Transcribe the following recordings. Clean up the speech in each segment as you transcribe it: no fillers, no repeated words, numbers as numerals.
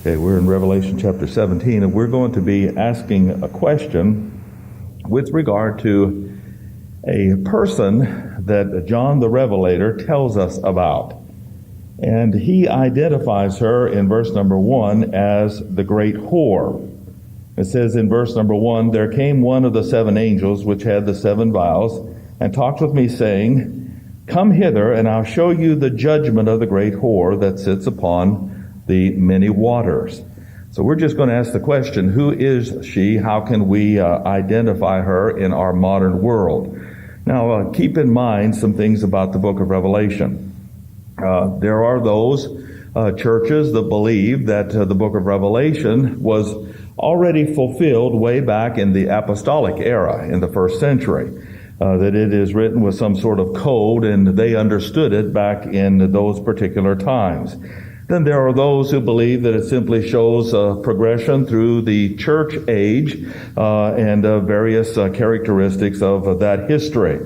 Okay, we're in Revelation chapter 17, and we're going to be asking a question with regard to a person that John the Revelator tells us about. And he identifies her in verse number 1 as the great whore. It says in verse number 1, "There came one of the seven angels which had the seven vials, and talked with me, saying, Come hither, and I'll show you the judgment of the great whore that sits upon the many waters." So we're just going to ask the question, who is she? How can we identify her in our modern world? Now, keep in mind some things about the book of Revelation. There are those churches that believe that the book of Revelation was already fulfilled way back in the apostolic era, in the first century. That it is written with some sort of code, and they understood it back in those particular times. Then there are those who believe that it simply shows progression through the church age and various characteristics of that history.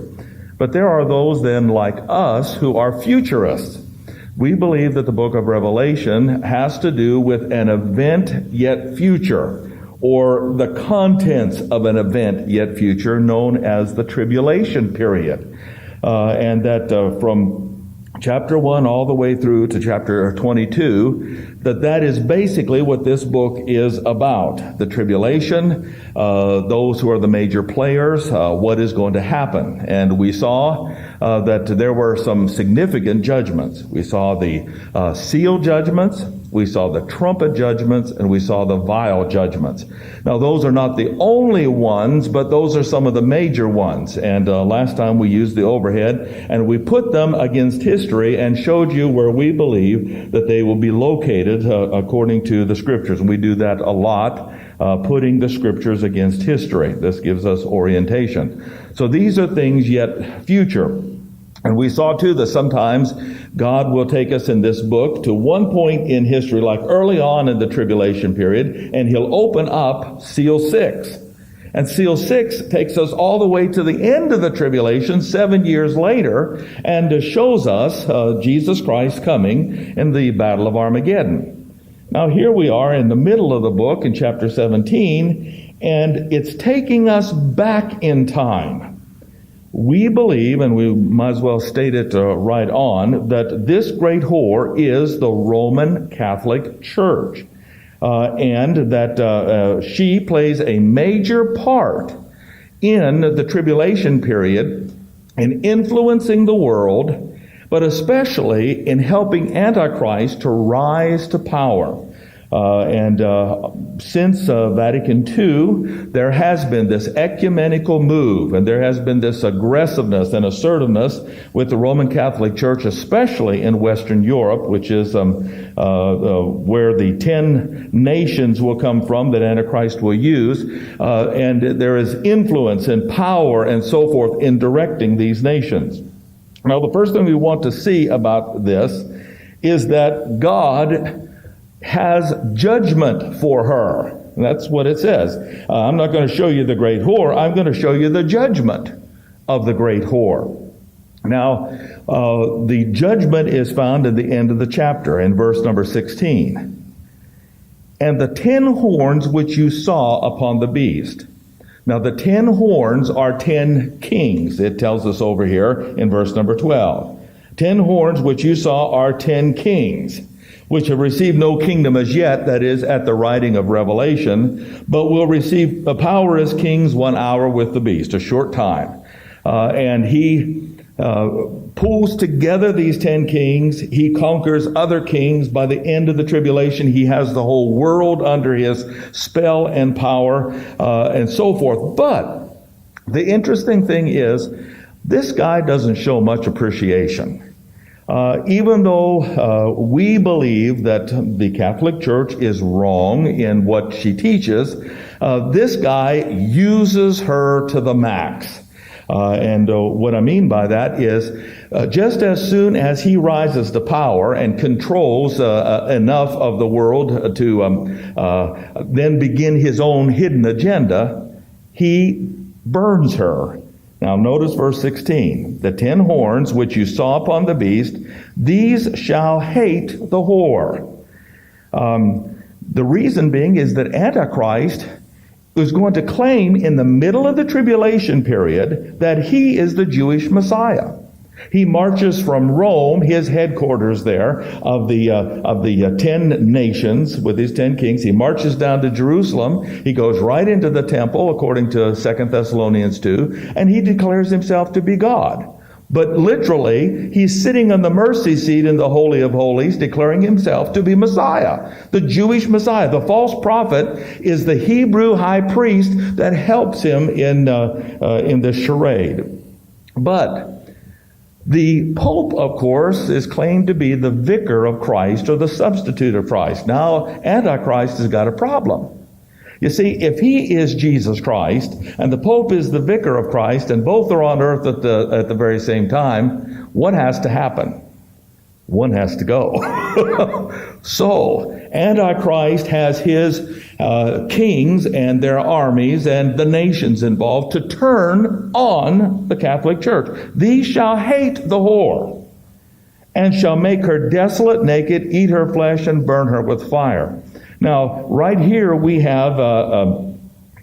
But there are those then like us who are futurists. We believe that the book of Revelation has to do with an event yet future, or the contents of an event yet future, known as the tribulation period. And that from chapter 1 all the way through to chapter 22, that is basically what this book is about. The tribulation, those who are the major players, what is going to happen. And we saw that there were some significant judgments. We saw the seal judgments, we saw the trumpet judgments, and we saw the vial judgments. Now, those are not the only ones, but those are some of the major ones. And last time we used the overhead, and we put them against history and showed you where we believe that they will be located according to the Scriptures. And we do that a lot, putting the Scriptures against history. This gives us orientation. So these are things yet future. And we saw, too, that sometimes God will take us in this book to one point in history, like early on in the tribulation period, and He'll open up seal 6. And seal 6 takes us all the way to the end of the tribulation, 7 years later, and shows us Jesus Christ coming in the Battle of Armageddon. Now, here we are in the middle of the book in chapter 17, and it's taking us back in time. We believe, and we might as well state it right on, that this great whore is the Roman Catholic Church, and that she plays a major part in the tribulation period in influencing the world, but especially in helping Antichrist to rise to power. Since Vatican II, there has been this ecumenical move, and there has been this aggressiveness and assertiveness with the Roman Catholic Church, especially in Western Europe, which is where the 10 nations will come from that Antichrist will use. And there is influence and power and so forth in directing these nations. Now, the first thing we want to see about this is that God has judgment for her. That's what it says. I'm not going to show you the great whore. I'm going to show you the judgment of the great whore. Now, the judgment is found at the end of the chapter in verse number 16. "And the 10 horns which you saw upon the beast." Now, the 10 horns are 10 kings. It tells us over here in verse number 12. 10 horns which you saw are 10 kings, which have received no kingdom as yet, that is, at the writing of Revelation, but will receive a power as kings 1 hour with the beast, a short time. And he pulls together these 10 kings. He conquers other kings. By the end of the tribulation, he has the whole world under his spell and power, and so forth. But the interesting thing is, this guy doesn't show much appreciation. Even though we believe that the Catholic Church is wrong in what she teaches, this guy uses her to the max. And what I mean by that is, just as soon as he rises to power and controls enough of the world to then begin his own hidden agenda, he burns her. Now notice verse 16. "The 10 horns which you saw upon the beast, these shall hate the whore." The reason being is that Antichrist is going to claim in the middle of the tribulation period that he is the Jewish Messiah. He marches from Rome, his headquarters there, of the 10 nations with his 10 kings. He marches down to Jerusalem. He goes right into the temple, according to 2 Thessalonians 2, and he declares himself to be God. But literally, he's sitting on the mercy seat in the Holy of Holies, declaring himself to be Messiah, the Jewish Messiah. The false prophet is the Hebrew high priest that helps him in the charade. But the Pope, of course, is claimed to be the vicar of Christ or the substitute of Christ. Now, Antichrist has got a problem. You see, if he is Jesus Christ and the Pope is the vicar of Christ and both are on earth at the very same time, what has to happen? One has to go. So, Antichrist has his kings and their armies and the nations involved to turn on the Catholic Church. These shall hate the whore and shall make her desolate, naked, eat her flesh, and burn her with fire. Now, right here we have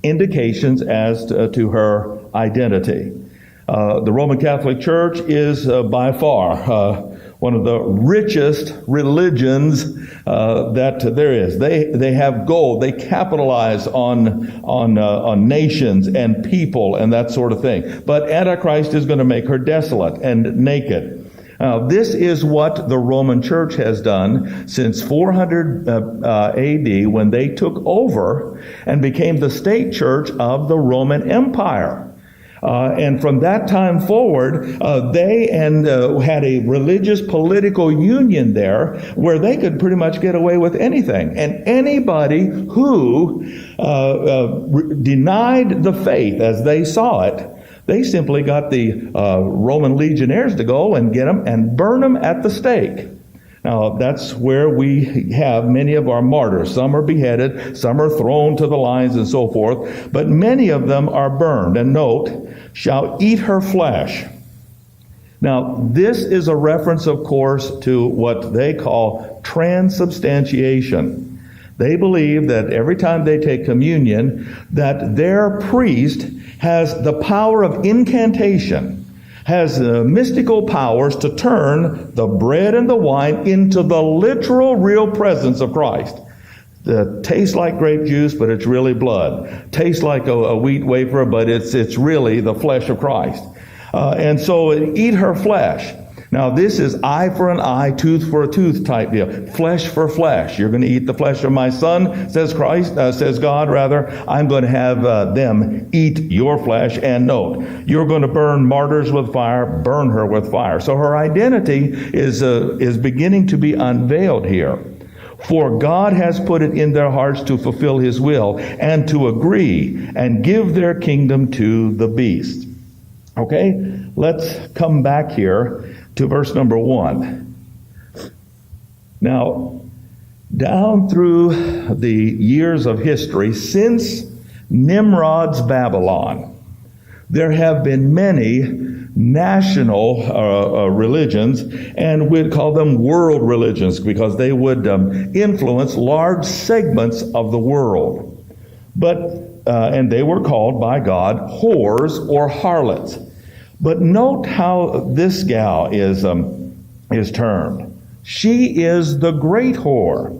indications as to her identity. The Roman Catholic Church is by far one of the richest religions that there is. They have gold. They capitalize on nations and people and that sort of thing. But Antichrist is going to make her desolate and naked. This is what the Roman Church has done since 400 AD, when they took over and became the state church of the Roman Empire. And from that time forward, they had a religious political union there where they could pretty much get away with anything. And anybody who denied the faith as they saw it, they simply got the Roman legionnaires to go and get them and burn them at the stake. Now, that's where we have many of our martyrs. Some are beheaded, some are thrown to the lions and so forth, but many of them are burned. And note, shall eat her flesh. Now, this is a reference, of course, to what they call transubstantiation. They believe that every time they take communion, that their priest has the power of incantation, has mystical powers to turn the bread and the wine into the literal, real presence of Christ. It tastes like grape juice, but it's really blood. Tastes like a wheat wafer, but it's really the flesh of Christ. And so eat her flesh. Now, this is eye for an eye, tooth for a tooth type deal. Flesh for flesh. You're going to eat the flesh of my son, says God. I'm going to have them eat your flesh. And note, you're going to burn martyrs with fire, burn her with fire. So her identity is beginning to be unveiled here. For God has put it in their hearts to fulfill his will and to agree and give their kingdom to the beast. Okay, let's come back here to verse number 1. Now, down through the years of history, since Nimrod's Babylon, there have been many national religions, and we'd call them world religions because they would influence large segments of the world. And they were called by God whores or harlots. But note how this gal is termed. She is the great whore.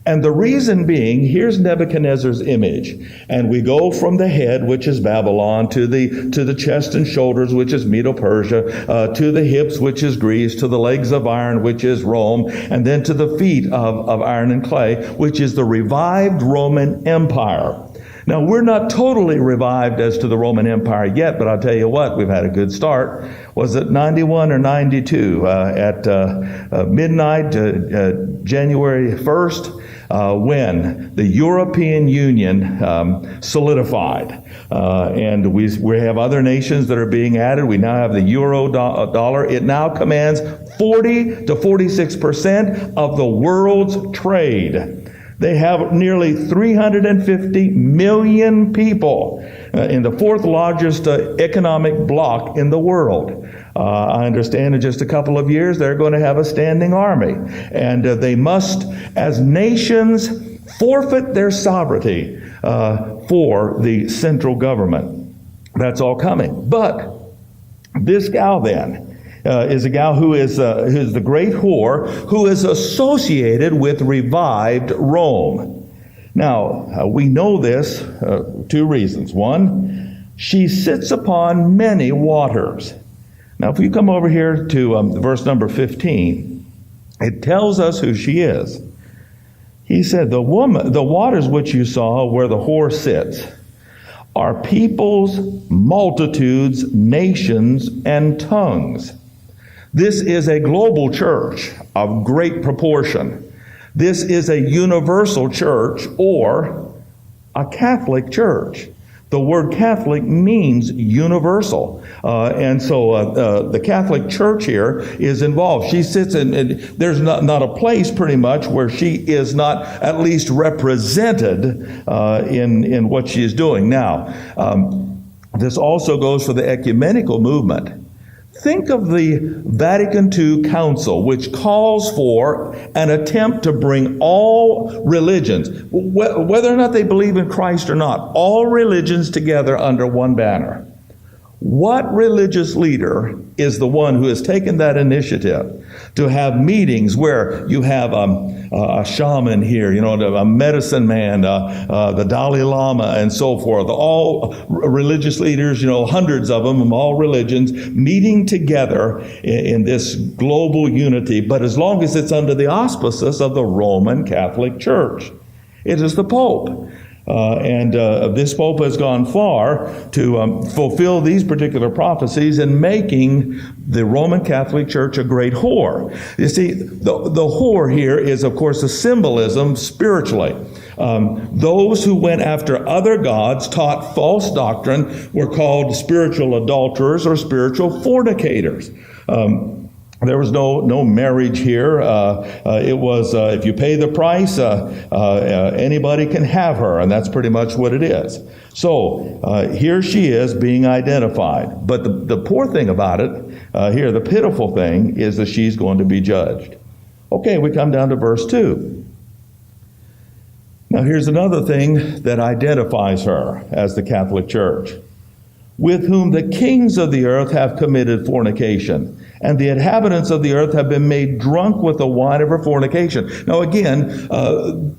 And the reason being, here's Nebuchadnezzar's image. And we go from the head, which is Babylon, to the chest and shoulders, which is Medo-Persia, to the hips, which is Greece, to the legs of iron, which is Rome, and then to the feet of iron and clay, which is the revived Roman Empire. Now, we're not totally revived as to the Roman Empire yet, but I'll tell you what, we've had a good start. Was it 91 or 92? At midnight, January 1st, when the European Union solidified. And we have other nations that are being added. We now have the euro dollar. It now commands 40 to 46% of the world's trade. They have nearly 350 million people in the fourth largest economic bloc in the world. I understand in just a couple of years they're going to have a standing army. And they must, as nations forfeit their sovereignty for the central government. That's all coming. But this gal then is a gal who is the great whore, who is associated with revived Rome. Now, we know this, two reasons. One, she sits upon many waters. Now, if you come over here to verse number 15, it tells us who she is. He said, the waters which you saw where the whore sits are peoples, multitudes, nations, and tongues. This is a global church of great proportion. This is a universal church or a Catholic church. The word Catholic means universal. And so the Catholic Church here is involved. She sits in, there's not a place pretty much where she is not at least represented in what she is doing. Now, this also goes for the ecumenical movement. Think of the Vatican II Council, which calls for an attempt to bring all religions, whether or not they believe in Christ or not, all religions together under one banner. What religious leader is the one who has taken that initiative to have meetings where you have a shaman here, a medicine man, the Dalai Lama, and so forth, all religious leaders, hundreds of them from all religions, meeting together in this global unity, but as long as it's under the auspices of the Roman Catholic Church. It is the Pope. And this Pope has gone far to fulfill these particular prophecies in making the Roman Catholic Church a great whore. You see, the whore here is, of course, a symbolism spiritually. Those who went after other gods, taught false doctrine, were called spiritual adulterers or spiritual fornicators. There was no marriage here. It was, if you pay the price, anybody can have her, and that's pretty much what it is. So here she is being identified. But the poor thing about it, here, the pitiful thing, is that she's going to be judged. Okay, we come down to verse 2. Now here's another thing that identifies her as the Catholic Church. With whom the kings of the earth have committed fornication, and the inhabitants of the earth have been made drunk with the wine of her fornication. Now again,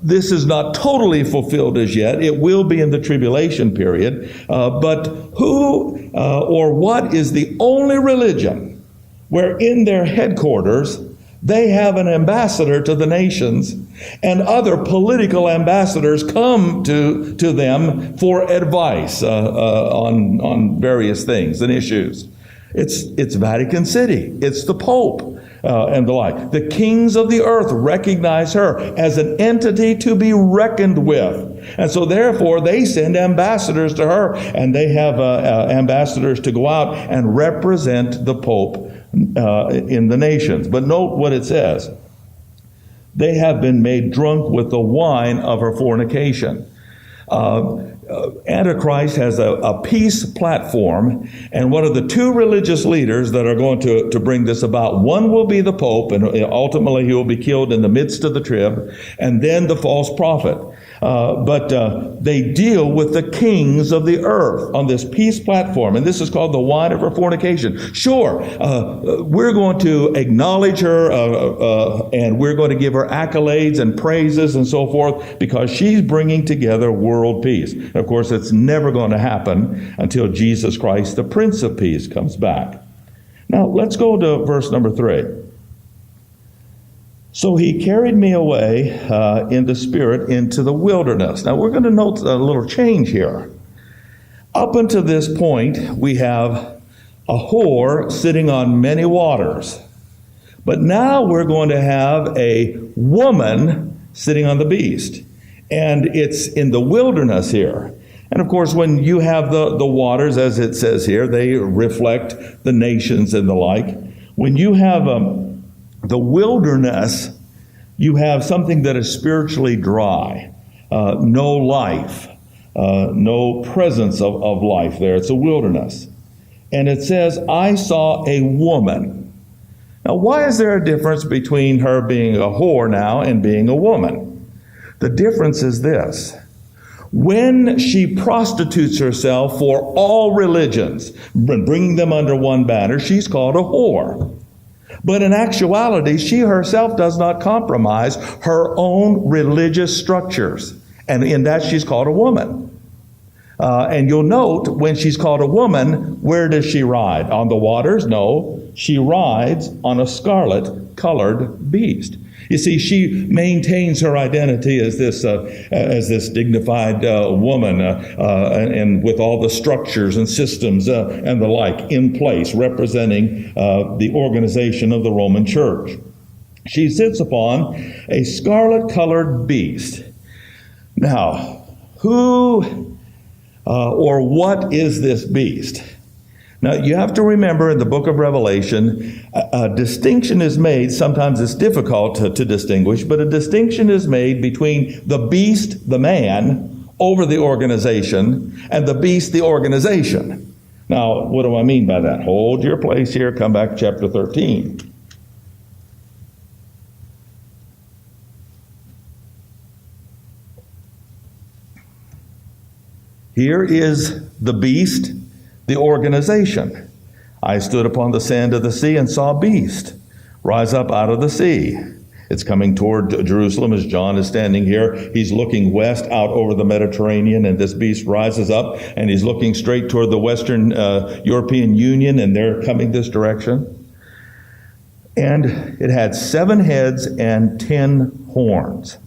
this is not totally fulfilled as yet. It will be in the tribulation period. But who or what is the only religion where in their headquarters they have an ambassador to the nations, and other political ambassadors come to them for advice on various things and issues? It's Vatican City. It's the Pope and the like. The kings of the earth recognize her as an entity to be reckoned with. And so therefore they send ambassadors to her, and they have ambassadors to go out and represent the Pope in the nations. But note what it says. They have been made drunk with the wine of her fornication. Antichrist has a peace platform, and one of the two religious leaders that are going to bring this about, one will be the Pope, and ultimately he will be killed in the midst of the trib, and then the false prophet. But they deal with the kings of the earth on this peace platform, and this is called the wine of her fornication. Sure, we're going to acknowledge her, and we're going to give her accolades and praises and so forth, because she's bringing together world peace. And of course, it's never going to happen until Jesus Christ, the Prince of Peace, comes back. Now, let's go to verse number 3. So he carried me away in the spirit into the wilderness. Now we're going to note a little change here. Up until this point, we have a whore sitting on many waters. But now we're going to have a woman sitting on the beast. And it's in the wilderness here. And of course, when you have the waters, as it says here, they reflect the nations and the like. When you have the wilderness, you have something that is spiritually dry, no life, no presence of life there. It's a wilderness. And it says, I saw a woman. Now, why is there a difference between her being a whore now and being a woman? The difference is this. When she prostitutes herself for all religions, bringing them under one banner, she's called a whore. But in actuality, she herself does not compromise her own religious structures. And in that, she's called a woman. And you'll note, when she's called a woman, where does she ride? On the waters? No. She rides on a scarlet-colored beast. You see, she maintains her identity as this dignified woman, and with all the structures and systems and the like in place, representing the organization of the Roman Church. She sits upon a scarlet-colored beast. Now, who or what is this beast? Now, you have to remember, in the book of Revelation, a distinction is made. Sometimes it's difficult to distinguish, but a distinction is made between the beast, the man, over the organization, and the beast, the organization. Now, what do I mean by that? Hold your place here. Come back to chapter 13. Here is the beast, the organization. I stood upon the sand of the sea and saw a beast rise up out of the sea. It's coming toward Jerusalem as John is standing here. He's looking west out over the Mediterranean, and this beast rises up, and he's looking straight toward the Western European Union, and they're coming this direction. And it had 7 heads and 10 horns.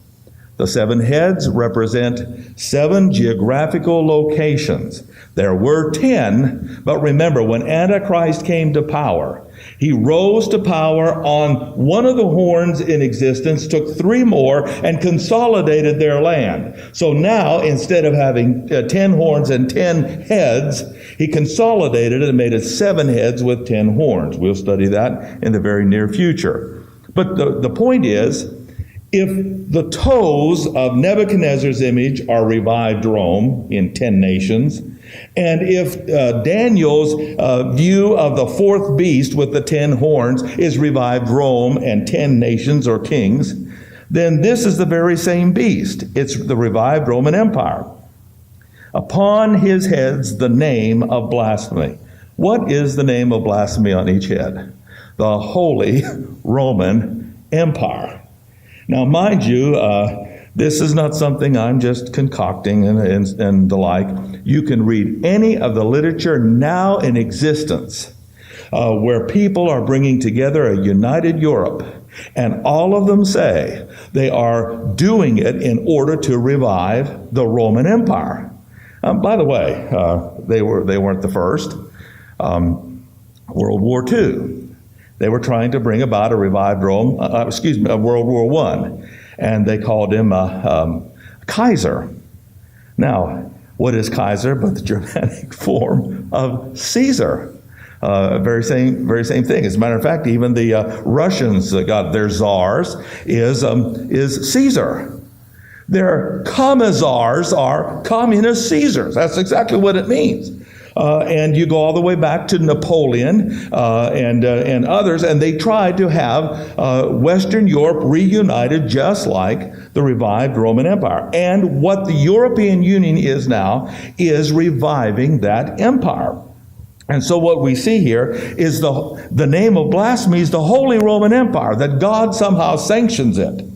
The 7 heads represent 7 geographical locations. There were 10, but remember, when Antichrist came to power, he rose to power on one of the horns in existence, took 3 more, and consolidated their land. So now, instead of having 10 horns and 10 heads, he consolidated it and made it 7 heads with 10 horns. We'll study that in the very near future. But the point is, if the toes of Nebuchadnezzar's image are revived Rome in 10 nations, and if Daniel's view of the 4th beast with the 10 horns is revived Rome and 10 nations or kings, then this is the very same beast. It's the revived Roman Empire. Upon his heads the name of blasphemy. What is the name of blasphemy on each head? The Holy Roman Empire. Now, mind you, this is not something I'm just concocting and the like. You can read any of the literature now in existence where people are bringing together a united Europe, and all of them say they are doing it in order to revive the Roman Empire. By the way, they weren't the first. World War II. They were trying to bring about a revived World War I, and they called him Kaiser. Now, what is Kaiser but the Germanic form of Caesar? Very same thing. As a matter of fact, even the Russians got their czars is Caesar. Their commissars are communist Caesars. That's exactly what it means. And you go all the way back to Napoleon and others, and they tried to have Western Europe reunited just like the revived Roman Empire. And what the European Union is now is reviving that empire. And so what we see here is the name of blasphemy is the Holy Roman Empire, that God somehow sanctions it.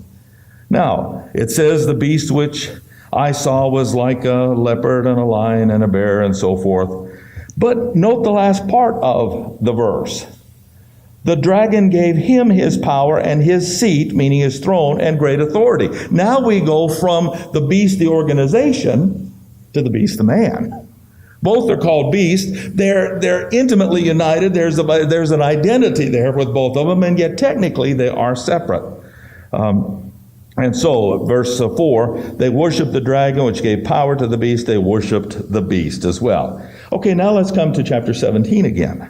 Now, it says the beast which I saw was like a leopard and a lion and a bear and so forth. But note the last part of the verse. The dragon gave him his power and his seat, meaning his throne, and great authority. Now we go from the beast, the organization, to the beast, the man. Both are called beasts. They're intimately united. There's an identity there with both of them, and yet technically they are separate. And so, verse 4, they worshiped the dragon, which gave power to the beast. They worshiped the beast as well. Okay, now let's come to chapter 17 again.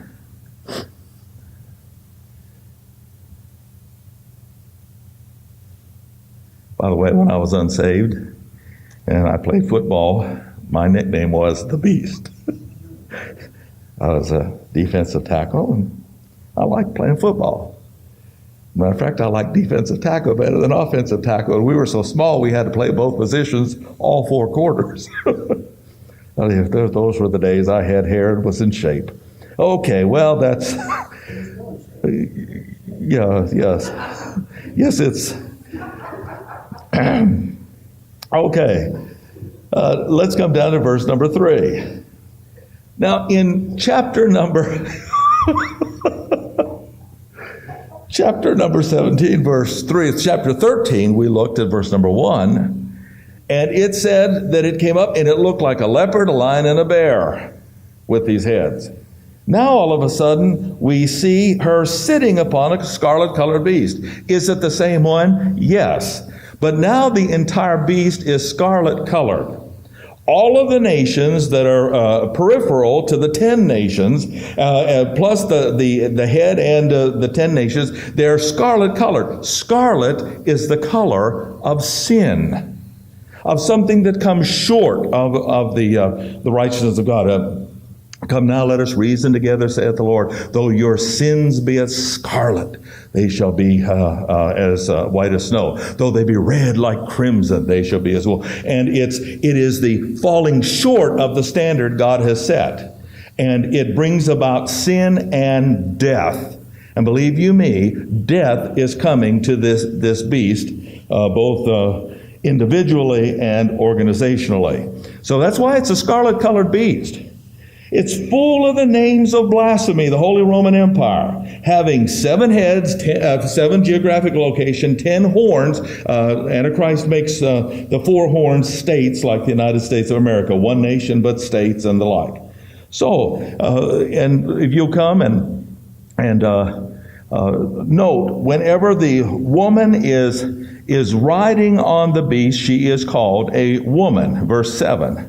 By the way, when I was unsaved and I played football, my nickname was the Beast. I was a defensive tackle, and I liked playing football. Matter of fact, I like defensive tackle better than offensive tackle. We were so small, we had to play both positions all 4 quarters. Those were the days I had hair and was in shape. Okay, well, that's... Yes, it's... Okay, let's come down to verse number 3. Now, in chapter number 17, verse 3, it's chapter 13, we looked at verse number 1, and it said that it came up and it looked like a leopard, a lion, and a bear with these heads. Now, all of a sudden, we see her sitting upon a scarlet-colored beast. Is it the same one? Yes. But now the entire beast is scarlet-colored. All of the nations that are peripheral to the 10 nations, plus the head and the 10 nations, they're scarlet-colored. Scarlet is the color of sin, of something that comes short of the righteousness of God. Come now, let us reason together, saith the Lord. Though your sins be as scarlet, they shall be as white as snow. Though they be red like crimson, they shall be as wool. And it is the falling short of the standard God has set. And it brings about sin and death. And believe you me, death is coming to this beast, both individually and organizationally. So that's why it's a scarlet-colored beast. It's full of the names of blasphemy, the Holy Roman Empire, having 7 heads, 7 geographic location, 10 horns. Antichrist makes the 4 horns states like the United States of America, one nation but states and the like. So, and if you'll come and note, whenever the woman is riding on the beast, she is called a woman, verse 7.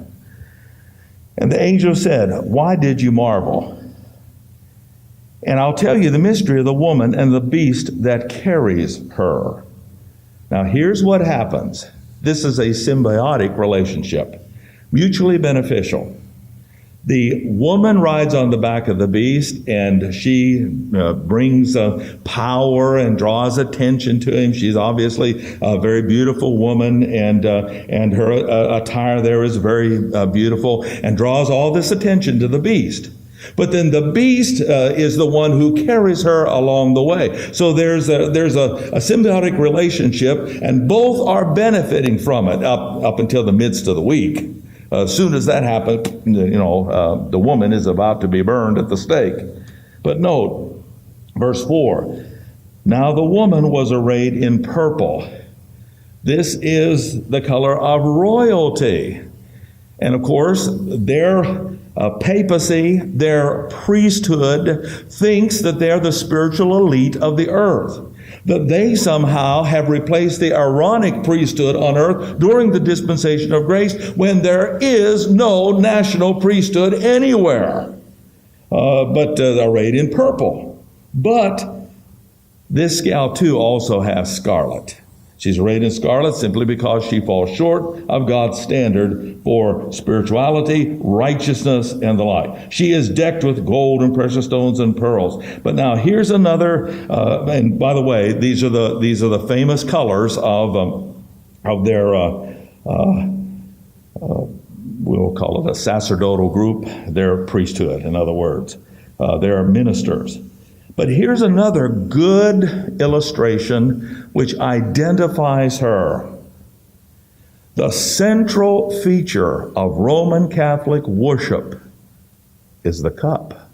And the angel said, why did you marvel? And I'll tell you the mystery of the woman and the beast that carries her. Now here's what happens. This is a symbiotic relationship, mutually beneficial. The woman rides on the back of the beast, and she brings power and draws attention to him. She's obviously a very beautiful woman, and her attire there is very beautiful and draws all this attention to the beast. But then the beast is the one who carries her along the way. So there's a symbiotic relationship, and both are benefiting from it up until the midst of the week. As soon as that happens, the woman is about to be burned at the stake. But note, verse 4, now the woman was arrayed in purple. This is the color of royalty. And of course, their papacy, their priesthood, thinks that they're the spiritual elite of the earth. That they somehow have replaced the Aaronic priesthood on earth during the dispensation of grace when there is no national priesthood anywhere, but arrayed in purple. But this gal too also has scarlet. She's arrayed in scarlet simply because she falls short of God's standard for spirituality, righteousness, and the like. She is decked with gold and precious stones and pearls. But now here's another, and by the way, these are the famous colors of their, we'll call it a sacerdotal group, their priesthood, in other words. They're ministers. But here's another good illustration which identifies her. The central feature of Roman Catholic worship is the cup.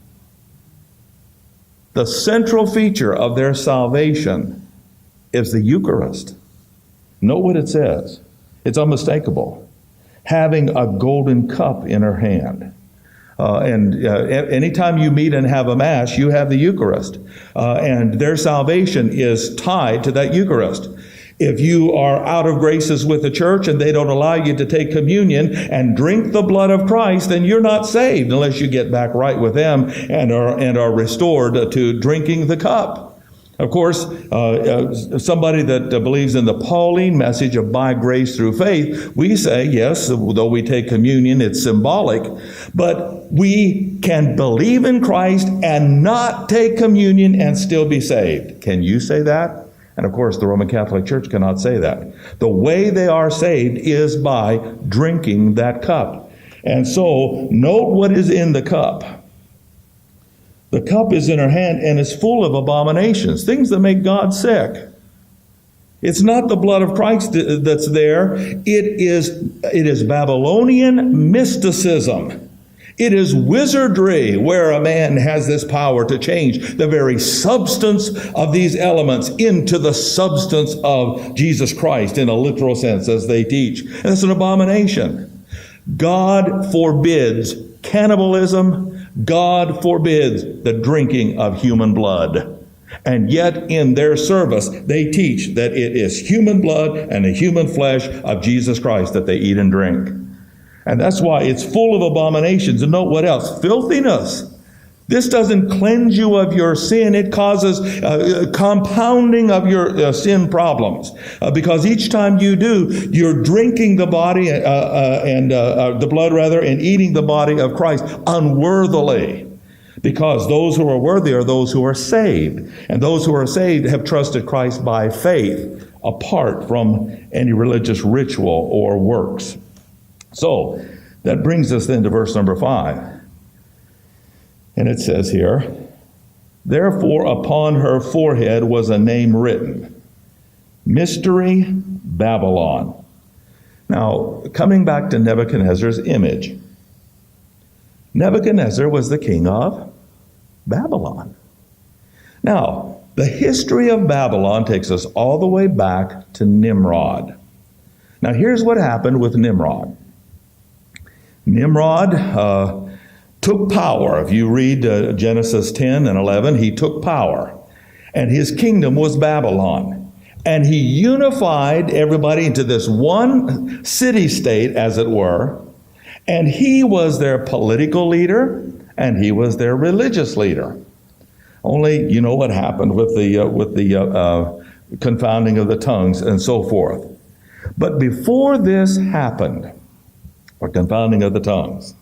The central feature of their salvation is the Eucharist. Note what it says. It's unmistakable. Having a golden cup in her hand. Anytime you meet and have a Mass, you have the Eucharist. And their salvation is tied to that Eucharist. If you are out of graces with the church and they don't allow you to take communion and drink the blood of Christ, then you're not saved unless you get back right with them and are restored to drinking the cup. Of course, somebody that believes in the Pauline message of by grace through faith, we say, yes, though we take communion, it's symbolic, but we can believe in Christ and not take communion and still be saved. Can you say that? And of course, the Roman Catholic Church cannot say that. The way they are saved is by drinking that cup. And so, note what is in the cup. The cup is in her hand and is full of abominations, things that make God sick. It's not the blood of Christ that's there. It is Babylonian mysticism. It is wizardry where a man has this power to change the very substance of these elements into the substance of Jesus Christ in a literal sense, as they teach. And it's an abomination. God forbids cannibalism. God forbids the drinking of human blood. And yet in their service, they teach that it is human blood and the human flesh of Jesus Christ that they eat and drink. And that's why it's full of abominations. And note what else? Filthiness. This doesn't cleanse you of your sin. It causes compounding of your sin problems. Because each time you do, you're drinking the body and the blood rather, and eating the body of Christ unworthily. Because those who are worthy are those who are saved. And those who are saved have trusted Christ by faith, apart from any religious ritual or works. So, that brings us then to verse number 5. And it says here, "Therefore upon her forehead was a name written, Mystery Babylon." Now, coming back to Nebuchadnezzar's image. Nebuchadnezzar was the king of Babylon. Now, the history of Babylon takes us all the way back to Nimrod. Now, here's what happened with Nimrod. Nimrod took power. If you read Genesis 10 and 11, he took power. And his kingdom was Babylon. And he unified everybody into this one city-state, as it were. And he was their political leader, and he was their religious leader. Only, you know what happened with the confounding of the tongues and so forth. But before this happened, or confounding of the tongues,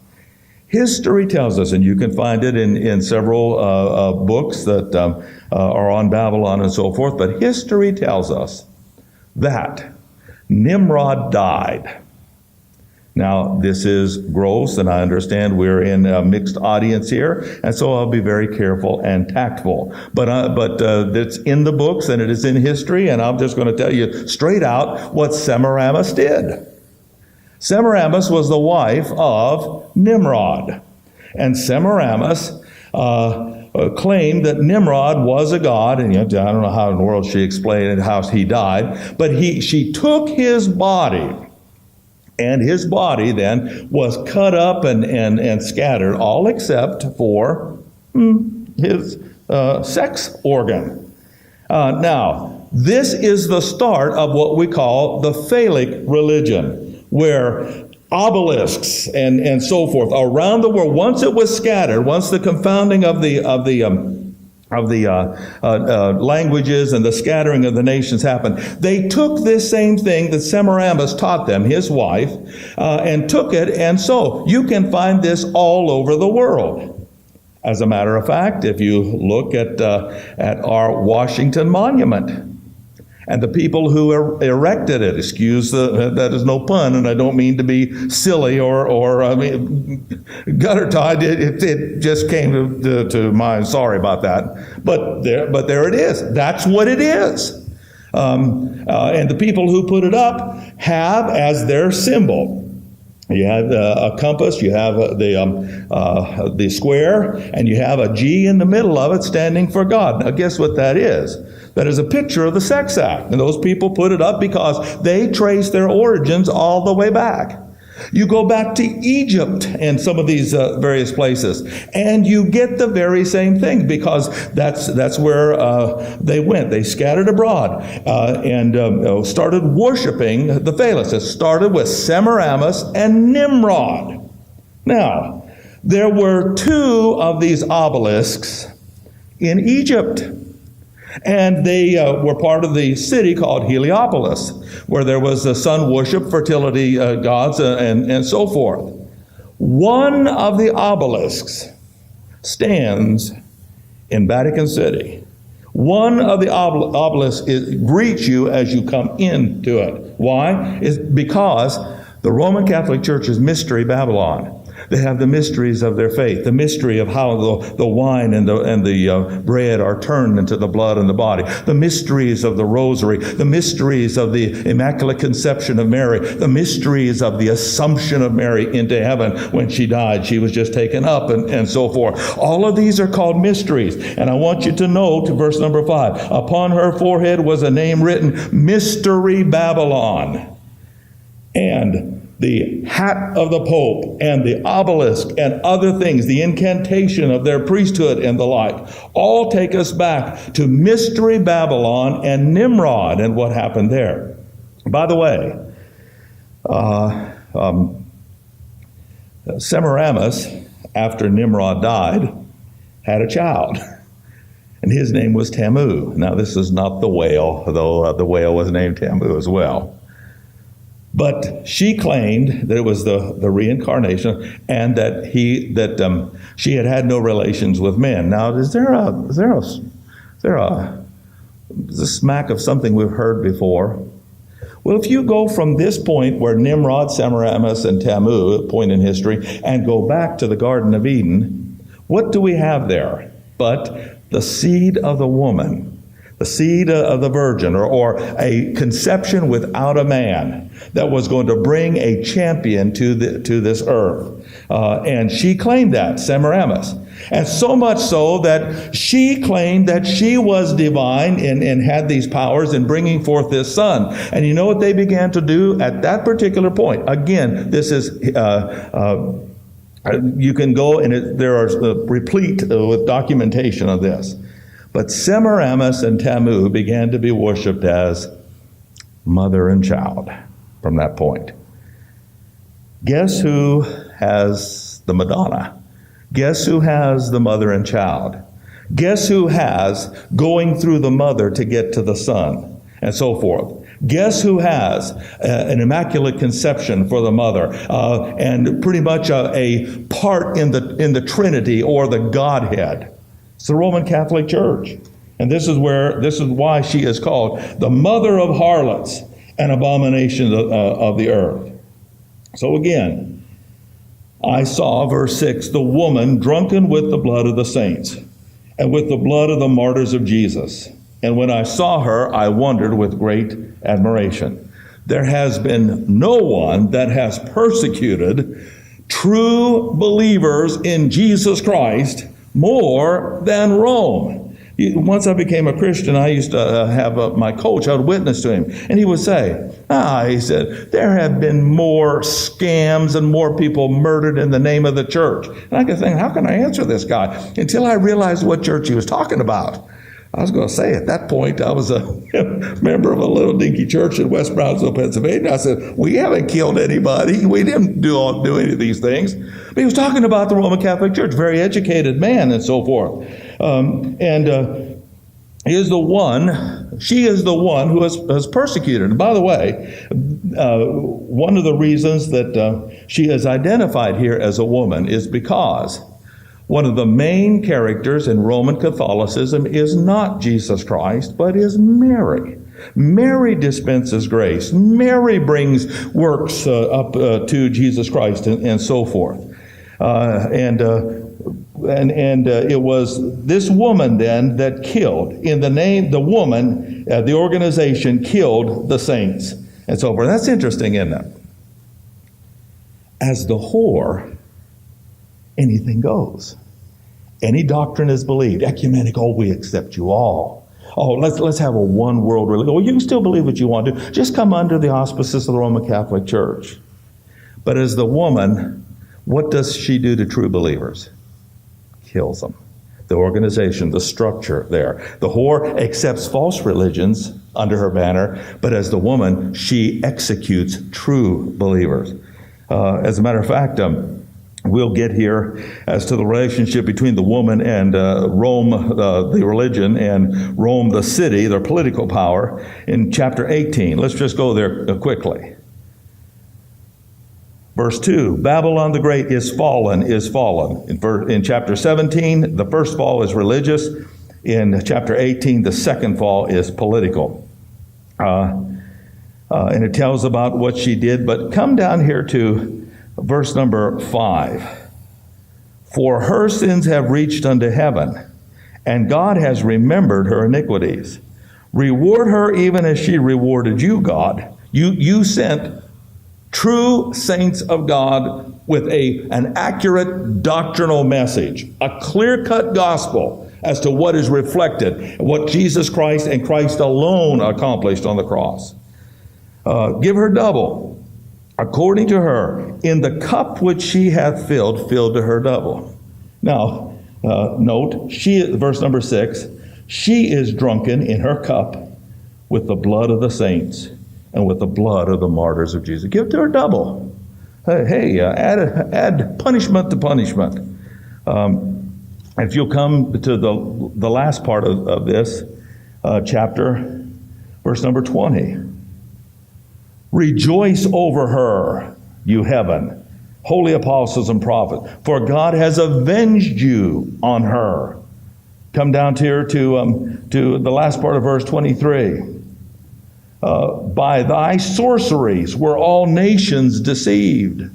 history tells us, and you can find it in several books that are on Babylon and so forth, but history tells us that Nimrod died. Now, this is gross, and I understand we're in a mixed audience here, and so I'll be very careful and tactful. But it's in the books, and it is in history, and I'm just going to tell you straight out what Semiramis did. Semiramis was the wife of Nimrod. And Semiramis claimed that Nimrod was a god, and I don't know how in the world she explained how he died, but she took his body, and his body then was cut up and scattered, all except for his sex organ. Now, this is the start of what we call the phallic religion, where obelisks and so forth around the world, once it was scattered, once the confounding of the languages and the scattering of the nations happened, they took this same thing that Semiramis taught them, his wife, and took it, and so you can find this all over the world. As a matter of fact, if you look at our Washington Monument, and the people who erected it, excuse that is no pun, and I don't mean to be silly or gutter-tied. It just came to mind. Sorry about that. But there it is. That's what it is. And the people who put it up have as their symbol. You have a compass, you have the square, and you have a G in the middle of it standing for God. Now guess what that is? That is a picture of the sex act. And those people put it up because they trace their origins all the way back. You go back to Egypt and some of these various places, and you get the very same thing, because that's where they went. They scattered abroad and started worshiping the phallus. It started with Semiramis and Nimrod. Now, there were 2 of these obelisks in Egypt. And they were part of the city called Heliopolis, where there was sun worship, fertility gods, and so forth. One of the obelisks stands in Vatican City, One of the obelisks greets you as you come into it. Why? It's because the Roman Catholic Church is Mystery Babylon. They have the mysteries of their faith, the mystery of how the wine and the bread are turned into the blood and the body, the mysteries of the rosary, the mysteries of the Immaculate Conception of Mary, the mysteries of the Assumption of Mary into heaven when she died. She was just taken up and so forth. All of these are called mysteries. And I want you to note, verse number 5, upon her forehead was a name written, Mystery Babylon. And the hat of the Pope and the obelisk and other things, the incantation of their priesthood and the like, all take us back to Mystery Babylon and Nimrod and what happened there. By the way, Semiramis, after Nimrod died, had a child. And his name was Tammuz. Now, this is not the whale, though the whale was named Tammuz as well. But she claimed that it was the reincarnation, and that she had no relations with men. Now, is there a smack of something we've heard before? Well, if you go from this point where Nimrod, Semiramis, and Tammuz, point in history, and go back to the Garden of Eden, what do we have there but the seed of the woman? The seed of the virgin, or a conception without a man that was going to bring a champion to this earth. And she claimed that, Semiramis. And so much so that she claimed that she was divine and had these powers in bringing forth this son. And you know what they began to do at that particular point? Again, this is... you can go, and there are replete with documentation of this. But Semiramis and Tammuz began to be worshipped as mother and child from that point. Guess who has the Madonna? Guess who has the mother and child? Guess who has going through the mother to get to the son, and so forth? Guess who has an immaculate conception for the mother, and pretty much a part in the Trinity or the Godhead? It's the Roman Catholic Church. And this is why she is called the mother of harlots and abominations of the earth. So again, I saw, verse 6, the woman drunken with the blood of the saints and with the blood of the martyrs of Jesus. And when I saw her, I wondered with great admiration. There has been no one that has persecuted true believers in Jesus Christ more than Rome. Once I became a Christian, I used to have my coach, I would witness to him, and he would say, he said, there have been more scams and more people murdered in the name of the church. And I could think, how can I answer this guy? Until I realized what church he was talking about. I was going to say, at that point, I was a member of a little dinky church in West Brownsville, Pennsylvania. I said, we haven't killed anybody. We didn't do any of these things. But he was talking about the Roman Catholic Church, very educated man and so forth. She is the one who has persecuted. And by the way, one of the reasons that she is identified here as a woman is because one of the main characters in Roman Catholicism is not Jesus Christ, but is Mary. Mary dispenses grace. Mary brings works up to Jesus Christ and so forth. It was this woman then that killed. In the name, the woman, the organization killed the saints and so forth. That's interesting, isn't it? As the whore, anything goes. Any doctrine is believed. Ecumenical, we accept you all. Oh, let's have a one world religion. Well, you can still believe what you want to. Just come under the auspices of the Roman Catholic Church. But as the woman, what does she do to true believers? Kills them. The organization, the structure there. The whore accepts false religions under her banner, but as the woman, she executes true believers. As a matter of fact, we'll get here as to the relationship between the woman and Rome, the religion, and Rome, the city, their political power, in chapter 18. Let's just go there quickly. Verse 2, Babylon the Great is fallen, is fallen. In chapter 17, the first fall is religious. In chapter 18, the second fall is political. And it tells about what she did. But come down here to verse number 5. For her sins have reached unto heaven, and God has remembered her iniquities. Reward her even as she rewarded you, God. You sent true saints of God with an accurate doctrinal message, a clear-cut gospel as to what is reflected, what Jesus Christ and Christ alone accomplished on the cross. Give her double, according to her, in the cup which she hath filled to her double. Now, note, verse number 6, she is drunken in her cup with the blood of the saints and with the blood of the martyrs of Jesus. Give to her double. Add punishment to punishment. If you'll come to the last part of this chapter, verse number 20. Rejoice over her, you heaven, holy apostles and prophets, for God has avenged you on her. Come down here to the last part of verse 23. By thy sorceries were all nations deceived,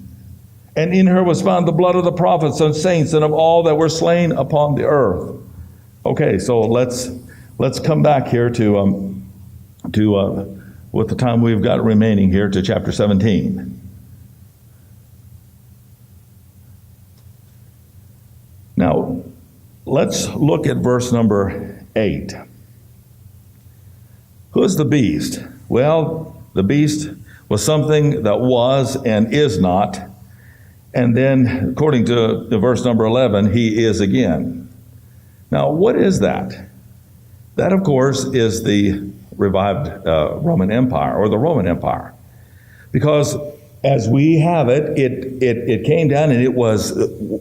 and in her was found the blood of the prophets and saints and of all that were slain upon the earth. Okay, so let's come back here to with the time we've got remaining here to chapter 17. Now, let's look at verse number 8. Who is the beast? Well, the beast was something that was and is not. And then, according to the verse number 11, he is again. Now, what is that? That, of course, is the revived Roman Empire, or the Roman Empire. Because as we have it came down, and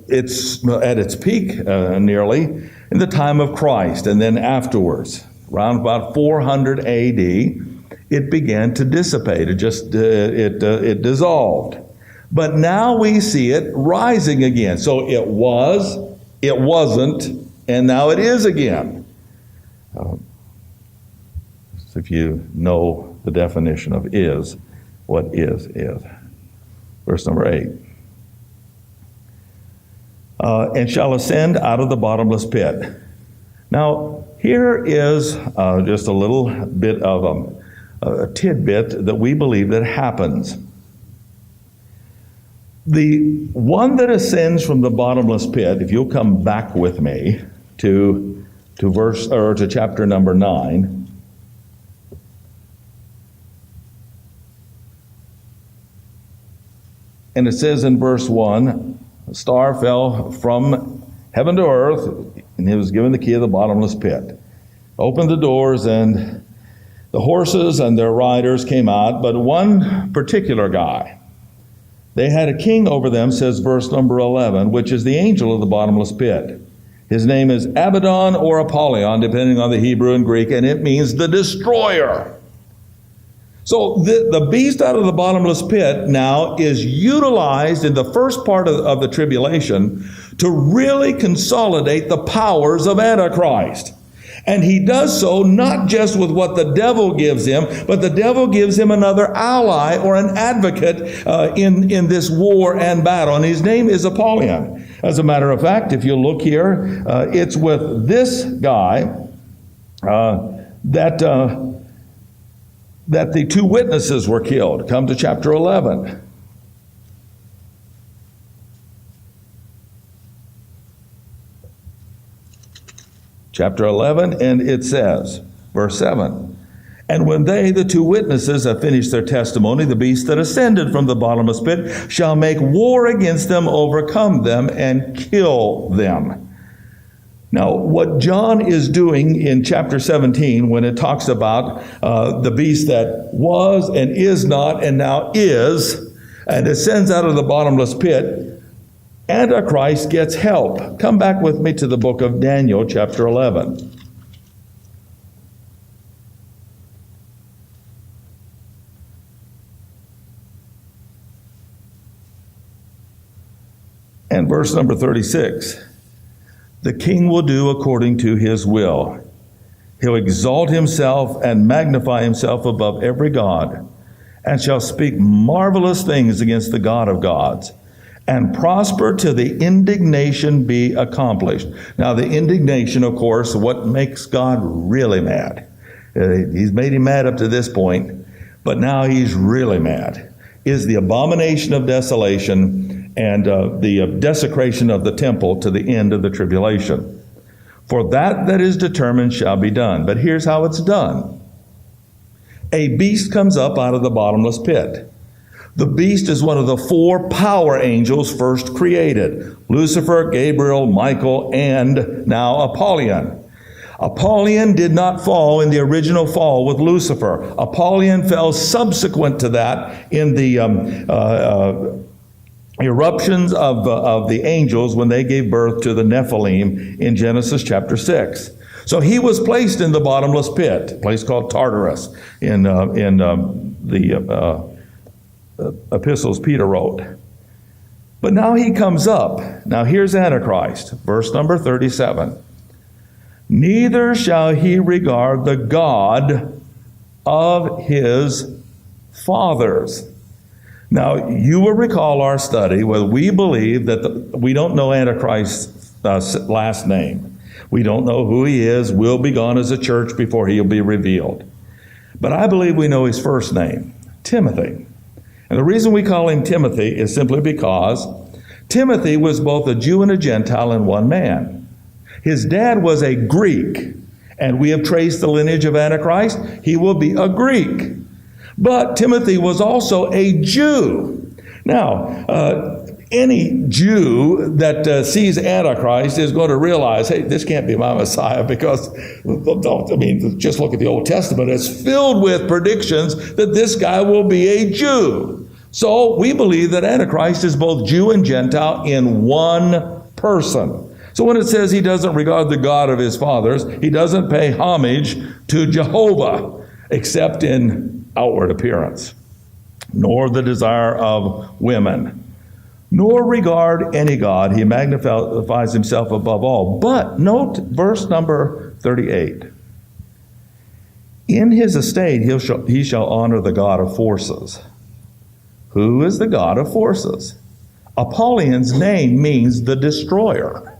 it's at its peak nearly in the time of Christ, and then afterwards, around about 400 A.D., it began to dissipate. It dissolved. But now we see it rising again. So it was, it wasn't, and now it is again. If you know the definition of is, what is. Verse number 8. And shall ascend out of the bottomless pit. Now, here is just a little bit of a tidbit that we believe that happens. The one that ascends from the bottomless pit, if you'll come back with me to chapter number 9. And it says in verse 1, a star fell from heaven to earth, and he was given the key of the bottomless pit. Opened the doors, and the horses and their riders came out, but one particular guy, they had a king over them, says verse number 11, which is the angel of the bottomless pit. His name is Abaddon or Apollyon, depending on the Hebrew and Greek, and it means the destroyer. So the beast out of the bottomless pit now is utilized in the first part of the tribulation to really consolidate the powers of Antichrist. And he does so not just with what the devil gives him, but the devil gives him another ally or an advocate in this war and battle. And his name is Apollyon. As a matter of fact, if you look here, it's with this guy that the two witnesses were killed. Come to chapter 11. Chapter 11, and it says, verse 7, and when they, the two witnesses, have finished their testimony, the beast that ascended from the bottomless pit shall make war against them, overcome them, and kill them. Now, what John is doing in chapter 17, when it talks about the beast that was and is not and now is, and ascends out of the bottomless pit, Antichrist gets help. Come back with me to the book of Daniel, chapter 11. And verse number 36. the king will do according to his will. He'll exalt himself and magnify himself above every god, and shall speak marvelous things against the God of gods, and prosper till the indignation be accomplished. Now, the indignation, of course, what makes God really mad. He's made him mad up to this point, but now he's really mad, is the abomination of desolation and the desecration of the temple to the end of the tribulation. For that is determined shall be done. But here's how it's done. A beast comes up out of the bottomless pit. The beast is one of the four power angels first created: Lucifer, Gabriel, Michael, and now Apollyon. Apollyon did not fall in the original fall with Lucifer. Apollyon fell subsequent to that in the eruptions of the angels when they gave birth to the Nephilim in Genesis chapter 6. So he was placed in the bottomless pit, a place called Tartarus in the epistles Peter wrote. But now he comes up. Now here's Antichrist, verse number 37. Neither shall he regard the God of his fathers. Now, you will recall our study where we believe that we don't know Antichrist's last name. We don't know who he is. We'll be gone as a church before he'll be revealed. But I believe we know his first name, Timothy. And the reason we call him Timothy is simply because Timothy was both a Jew and a Gentile in one man. His dad was a Greek, and we have traced the lineage of Antichrist. He will be a Greek. But Timothy was also a Jew. Now, any Jew that sees Antichrist is going to realize, hey, this can't be my Messiah, because, just look at the Old Testament. It's filled with predictions that this guy will be a Jew. So we believe that Antichrist is both Jew and Gentile in one person. So when it says he doesn't regard the God of his fathers, he doesn't pay homage to Jehovah, except in outward appearance, nor the desire of women, nor regard any God. He magnifies himself above all. But note verse number 38. In his estate he shall honor the God of forces. Who is the God of forces? Apollion's name means the destroyer,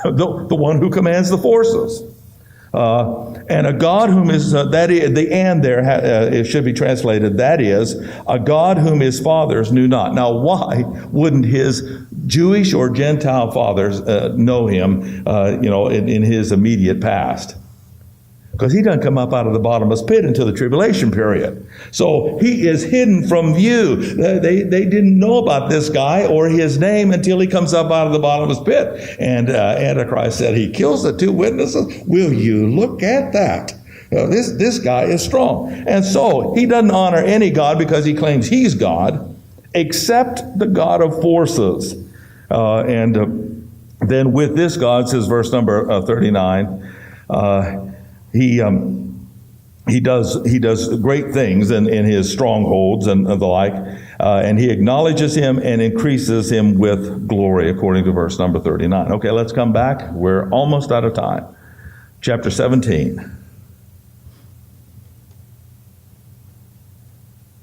the one who commands the forces. And a God whom is, that is, the and there, it should be translated, that is, a God whom his fathers knew not. Now, why wouldn't his Jewish or Gentile fathers know him, in his immediate past? Because he doesn't come up out of the bottomless pit until the tribulation period. So he is hidden from view. They didn't know about this guy or his name until he comes up out of the bottomless pit. And Antichrist said, he kills the two witnesses. Will you look at that? This guy is strong. And so he doesn't honor any God because he claims he's God, except the God of forces. Then with this God, says verse number 39, He does great things in his strongholds and the like, and he acknowledges him and increases him with glory, according to verse number 39. Okay, let's come back. We're almost out of time. Chapter 17.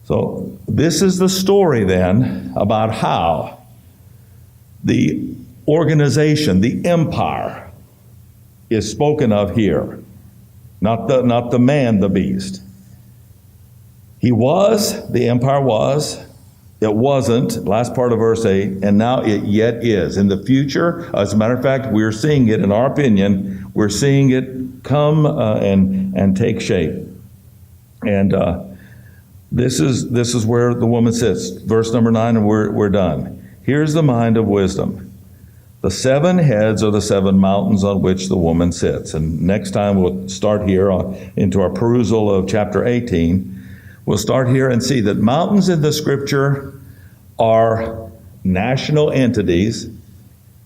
So this is the story then about how the organization, the empire, is spoken of here. Not the man, the beast. The empire was, it wasn't, last part of verse 8, and now it yet is. In the future, as a matter of fact, we're seeing it, in our opinion, we're seeing it come and take shape. And this is where the woman sits. Verse number 9, and we're done. Here's the mind of wisdom. The 7 heads are the 7 mountains on which the woman sits. And next time we'll start here into our perusal of chapter 18. We'll start here and see that mountains in the Scripture are national entities.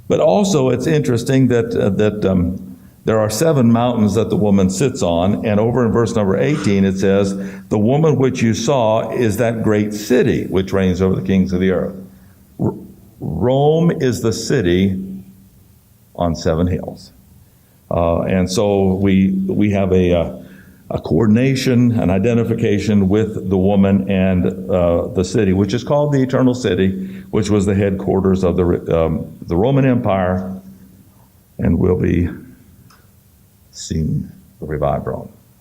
But also it's interesting that there are 7 mountains that the woman sits on. And over in verse number 18 it says, the woman which you saw is that great city which reigns over the kings of the earth. Rome is the city on 7 hills. And so we have a coordination, an identification with the woman and the city, which is called the Eternal City, which was the headquarters of the Roman Empire, and will be seen revived on.